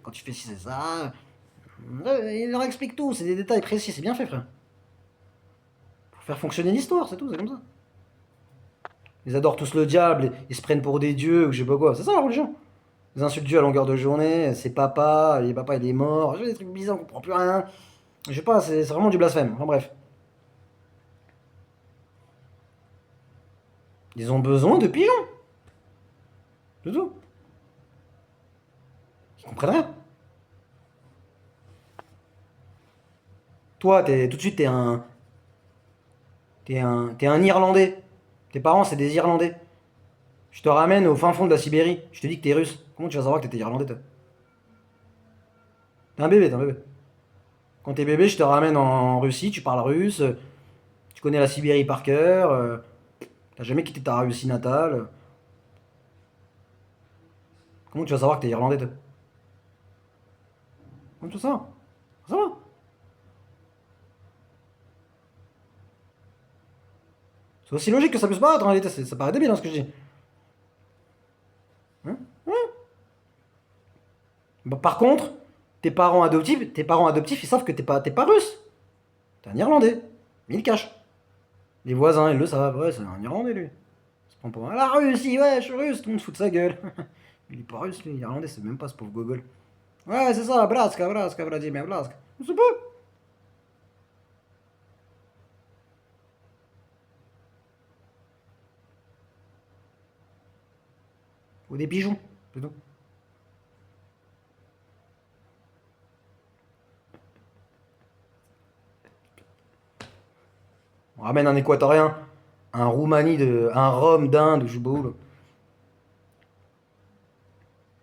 quand tu fais ci, c'est ça. Il leur explique tout, c'est des détails précis, c'est bien fait, frère. Pour faire fonctionner l'histoire, c'est tout, c'est comme ça. Ils adorent tous le diable, ils se prennent pour des dieux ou je sais pas quoi. C'est ça la religion. Ils insultent Dieu à longueur de journée, c'est papa, et papa il est mort, des trucs bizarres, on comprend plus rien. Je sais pas, c'est vraiment du blasphème. Enfin bref. Ils ont besoin de pigeons, c'est tout. Ils comprennent rien. Toi, tout de suite, t'es un Irlandais. Tes parents, c'est des Irlandais. Je te ramène au fin fond de la Sibérie. Je te dis que t'es russe. Comment tu vas savoir que t'étais Irlandais, toi? T'es un bébé, t'es un bébé. Quand t'es bébé, je te ramène en Russie, tu parles russe, tu connais la Sibérie par cœur, t'as jamais quitté ta Russie natale. Comment tu vas savoir que t'es Irlandais, toi? Comment tu ça? Ça va? C'est aussi logique que ça puisse pas être en réalité, ça paraît débile hein, ce que je dis. Hein? Hein. Bah, par contre, tes parents adoptifs, ils savent que t'es pas russe. T'es un Irlandais. Mais ils le cachent. Les voisins, ils le savent. Ouais, c'est un Irlandais, lui. C'est pas pour la Russie, ouais, je suis russe, tout le monde se fout de sa gueule. Il est pas russe, lui, Irlandais, c'est même pas ce pauvre gogol. Ouais, c'est ça, Braska, Braska, Vladimir Braska. On sait pas. Ou des pigeons, plutôt. On ramène un Équatorien, un Rome d'Inde, ou je sais pas où, là.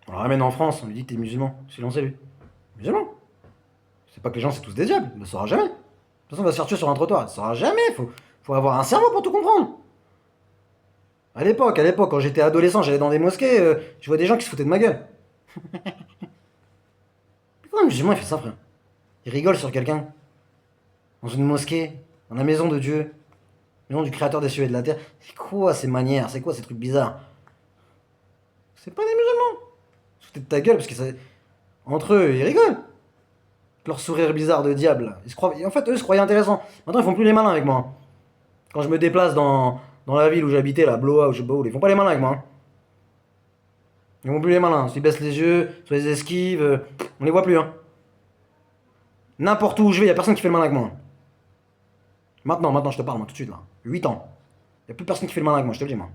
On le ramène en France, on lui dit que t'es musulman. Silencez lui. Musulman. C'est pas que les gens c'est tous des diables, il ne saura jamais. De toute façon, on va se faire tuer sur un trottoir, il ne saura jamais. Faut avoir un cerveau pour tout comprendre. À l'époque, quand j'étais adolescent, j'allais dans des mosquées, je vois des gens qui se foutaient de ma gueule. Pourquoi un musulman il fait ça, frère? Il rigole sur quelqu'un. Dans une mosquée, dans la maison de Dieu, maison du créateur des cieux et de la terre. C'est quoi ces manières? C'est quoi ces trucs bizarres? C'est pas des musulmans. Ils se foutaient de ta gueule parce que ça. Entre eux, ils rigolent. Leur sourire bizarre de diable. En fait, eux se croyaient intéressants. Maintenant, ils font plus les malins avec moi. Quand je me déplace dans la ville où j'habitais, la Blois ou je sais pas où, ils font pas les malins avec moi. Hein. Ils font plus les malins. Soit ils baissent les yeux, soit ils esquivent. On les voit plus. Hein. N'importe où je vais, y a personne qui fait le malin avec moi. Maintenant, je te parle, moi, tout de suite, là. 8 ans. Y a plus personne qui fait le malin avec moi, je te le dis, moi.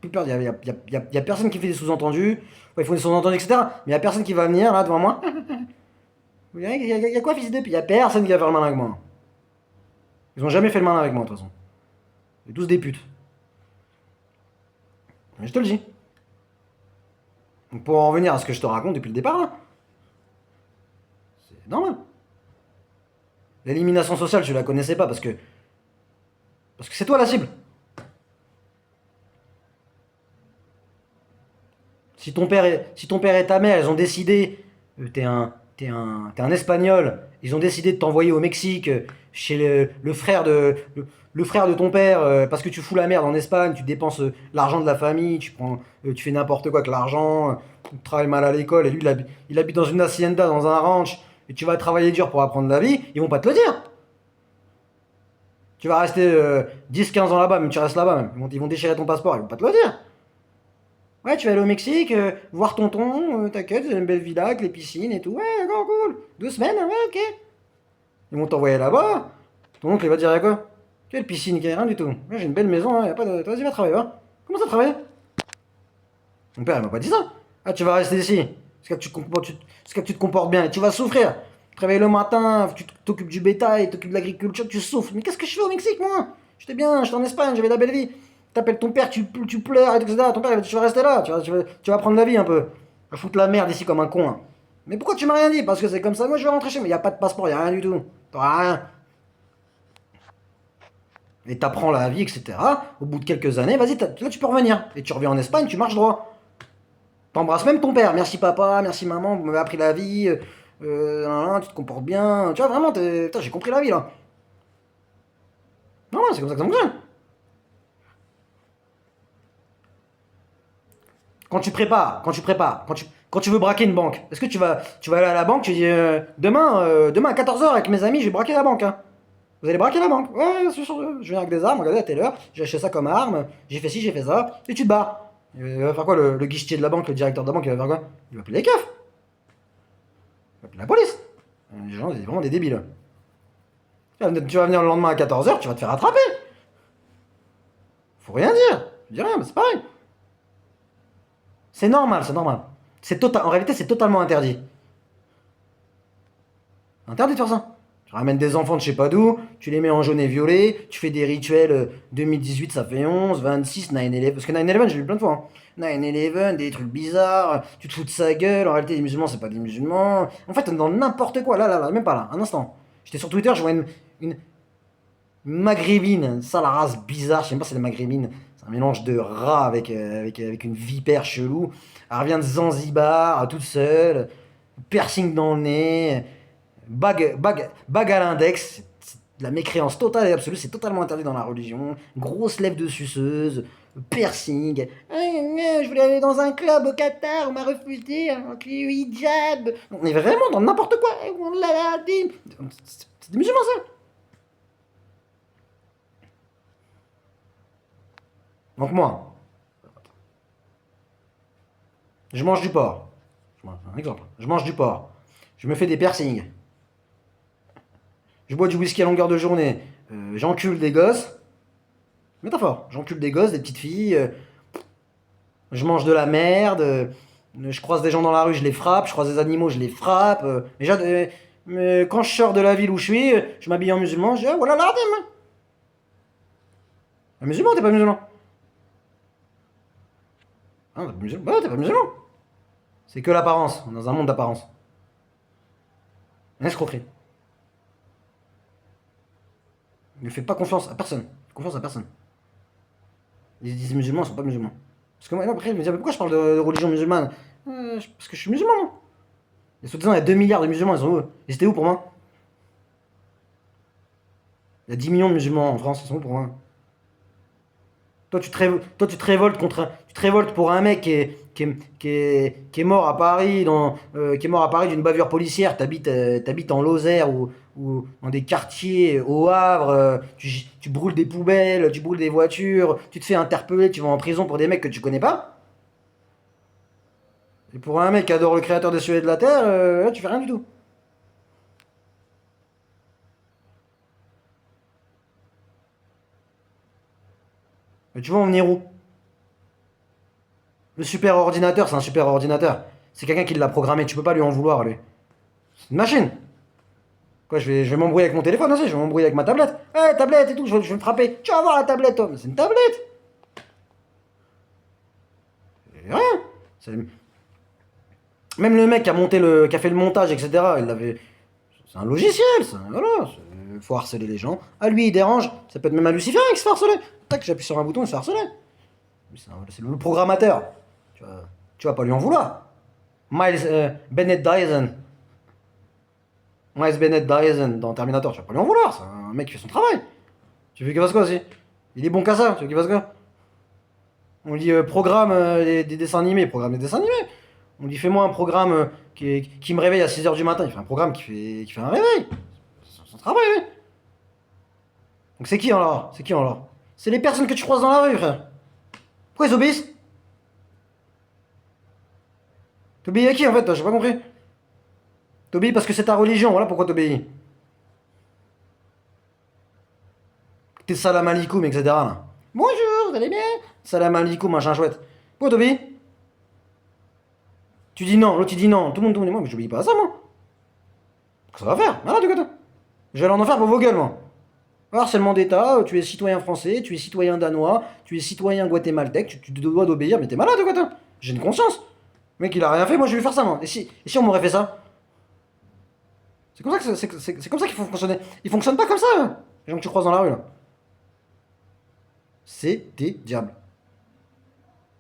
Plus peur, y a personne qui fait des sous-entendus. Ouais, ils font des sous-entendus, etc. Mais y a personne qui va venir, là, devant moi. Y a quoi, fils de pute? Y a personne qui va faire le malin avec moi. Ils ont jamais fait le malin avec moi, de toute façon. C'est tous des putes. Mais je te le dis. Donc pour en revenir à ce que je te raconte depuis le départ, là, c'est normal. L'élimination sociale, tu la connaissais pas parce que c'est toi la cible. Si ton père et ta mère, ils ont décidé, t'es un Espagnol, ils ont décidé de t'envoyer au Mexique chez le frère de ton père parce que tu fous la merde en Espagne, tu dépenses l'argent de la famille, tu fais n'importe quoi avec l'argent, tu travailles mal à l'école et lui il habite dans une hacienda, dans un ranch et tu vas travailler dur pour apprendre la vie, ils vont pas te le dire. Tu vas rester 10-15 ans là-bas, même tu restes là-bas même. Ils vont déchirer ton passeport, ils vont pas te le dire. Ouais, tu vas aller au Mexique, voir tonton, t'inquiète, c'est une belle villa avec les piscines et tout. Ouais, d'accord, cool. 2 semaines, ouais, ok. Ils vont t'envoyer là-bas. Ton oncle, il va te dire quoi? Quelle piscine, rien du tout. Ouais, j'ai une belle maison, hein, y a pas de. Vas-y, va travailler, va. Comment ça, travailler? Mon père, il m'a pas dit ça. Ah, tu vas rester ici. Parce que tu te comportes bien et tu vas souffrir. Tu travailles le matin, tu t'occupes du bétail, tu t'occupes de l'agriculture, tu souffres. Mais qu'est-ce que je fais au Mexique, moi? J'étais bien, j'étais en Espagne, j'avais la belle vie. T'appelles ton père, tu pleures, etc. Ton père, il va te dire, tu vas rester là, tu vas prendre la vie un peu. Tu vas foutre la merde ici comme un con. Hein. Mais pourquoi tu m'as rien dit? Parce que c'est comme ça, moi je vais rentrer chez moi. Y a pas de passeport, y a rien du tout. T'auras rien. Et t'apprends la vie, etc. Au bout de quelques années, vas-y, là tu peux revenir. Et tu reviens en Espagne, tu marches droit. T'embrasses même ton père. Merci papa, merci maman, vous m'avez appris la vie. Tu te comportes bien. Tu vois, vraiment, putain, j'ai compris la vie là. Non, c'est comme ça que ça fonctionne. quand tu veux braquer une banque, est-ce que tu vas aller à la banque, tu dis demain à 14 heures avec mes amis, je vais braquer la banque, hein. Vous allez braquer la banque? Ouais, c'est sûr, je viens avec des armes, regardez à telle heure, j'ai acheté ça comme arme, j'ai fait ci, j'ai fait ça, et tu te barres. Il va faire quoi le guichetier de la banque, le directeur de la banque, il va faire quoi? Il va appeler les keufs, il va appeler la police. Les gens, c'est vraiment des débiles. Tu vas venir le lendemain à 14 heures, tu vas te faire attraper. Faut rien dire. Je dis rien, mais c'est pareil. C'est normal, c'est normal. En réalité, c'est totalement interdit. Interdit de faire ça. Tu ramènes des enfants de je sais pas d'où, tu les mets en jaune et violet, tu fais des rituels 2018, ça fait 11, 26, 9-11. Parce que 9-11, j'ai vu plein de fois, hein. 9-11, des trucs bizarres, tu te fous de sa gueule. En réalité, les musulmans, c'est pas des musulmans. En fait, on est dans n'importe quoi. Là, même pas là, un instant. J'étais sur Twitter, je vois une maghrébine, ça la race bizarre, je sais même pas si c'est des maghrébines, c'est un mélange de rat avec une vipère chelou. Elle revient de Zanzibar, toute seule, piercing dans le nez, bague à l'index, c'est de la mécréance totale et absolue, c'est totalement interdit dans la religion. Grosse lèvre de suceuse, piercing. Je voulais aller dans un club au Qatar, on m'a refusé, avec le hijab. On est vraiment dans n'importe quoi. On l'a dit. C'est des musulmans, ça. Donc moi, je mange du porc. Un exemple. Je mange du porc. Je me fais des piercings. Je bois du whisky à longueur de journée. J'encule des gosses. Métaphore. J'encule des gosses, des petites filles. Je mange de la merde. Je croise des gens dans la rue, je les frappe. Je croise des animaux, je les frappe. Mais quand je sors de la ville où je suis, je m'habille en musulman. Je dis, ah, voilà l'ardim. Un musulman, t'es pas musulman. Ah, t'es pas musulman. Ouais, t'es pas musulman. C'est que l'apparence. On est dans un monde d'apparence. Une escroquerie. Ne fais pas confiance à personne. Confiance à personne. Les musulmans ne sont pas musulmans. Parce que moi, après, je me dis, mais pourquoi je parle de religion musulmane? Parce que je suis musulman, moi. Et soi-disant, il y a 2 milliards de musulmans, ils sont où? Ils étaient où pour moi? Il y a 10 millions de musulmans en France, ils sont où pour moi? Toi, tu te révoltes pour un mec qui est mort à Paris, qui est mort à Paris d'une bavure policière. T'habites en Lozère ou dans des quartiers au Havre. Tu brûles des poubelles, tu brûles des voitures, tu te fais interpeller, tu vas en prison pour des mecs que tu connais pas. Et pour un mec qui adore le créateur des cieux et de la terre, là, tu fais rien du tout. Mais tu vas en venir où? Le super ordinateur, c'est un super ordinateur. C'est quelqu'un qui l'a programmé, tu peux pas lui en vouloir, lui. C'est une machine. Quoi, je vais m'embrouiller avec mon téléphone aussi, je vais m'embrouiller avec ma tablette. Ouais, tablette et tout, je vais me frapper. Tu vas voir la tablette, toi. Mais c'est une tablette. C'est rien. C'est- Même le mec qui a qui a fait le montage, etc., il l'avait. C'est un logiciel, ça. Voilà. Faut harceler les gens. À lui, il dérange. Ça peut être même à Lucifer qui se fait harceler. Tac, j'appuie sur un bouton, il se fait harceler. C'est le programmateur. Tu vas pas lui en vouloir. Bennett Dyson. Miles Bennett Dyson dans Terminator, tu vas pas lui en vouloir. C'est un mec qui fait son travail. Tu veux qu'il fasse quoi aussi? Il est bon qu'à ça. Tu veux qu'il fasse quoi? On lui dit programme des dessins animés. Programme des dessins animés. On lui dit fais-moi un programme qui me réveille à 6 heures du matin. Il fait un programme qui fait un réveil. C'est son travail, oui. Donc c'est qui alors? C'est qui alors? C'est les personnes que tu croises dans la rue, frère. Pourquoi ils obéissent? T'obéis à qui en fait, toi? J'ai pas compris. T'obéis parce que c'est ta religion, voilà pourquoi t'obéis. T'es salam alikoum, etc. là. Bonjour, vous allez bien? Salam alikoum, machin chouette. Pourquoi t'obéis? Tu dis non, l'autre il dit non. Tout le monde dit moi, mais j'obéis pas à ça, moi. Ça va faire, voilà, du côté. Je vais aller en enfer pour vos gueules, moi. Harcèlement d'État, tu es citoyen français, tu es citoyen danois, tu es citoyen guatémaltèque, tu te dois d'obéir, mais t'es malade, quoi, toi. J'ai une conscience. Le mec, il a rien fait, moi je vais lui faire ça, moi. Et si on m'aurait fait ça? C'est comme ça c'est comme ça qu'il faut fonctionner. Il fonctionne pas comme ça, hein, les gens que tu croises dans la rue, là. C'est des diables.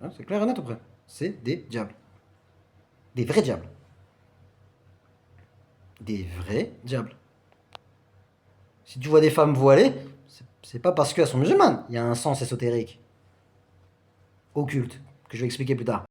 Hein, c'est clair et net après. C'est des diables. Des vrais diables. Des vrais diables. Si tu vois des femmes voilées, c'est pas parce qu'elles sont musulmanes. Il y a un sens ésotérique, occulte, que je vais expliquer plus tard.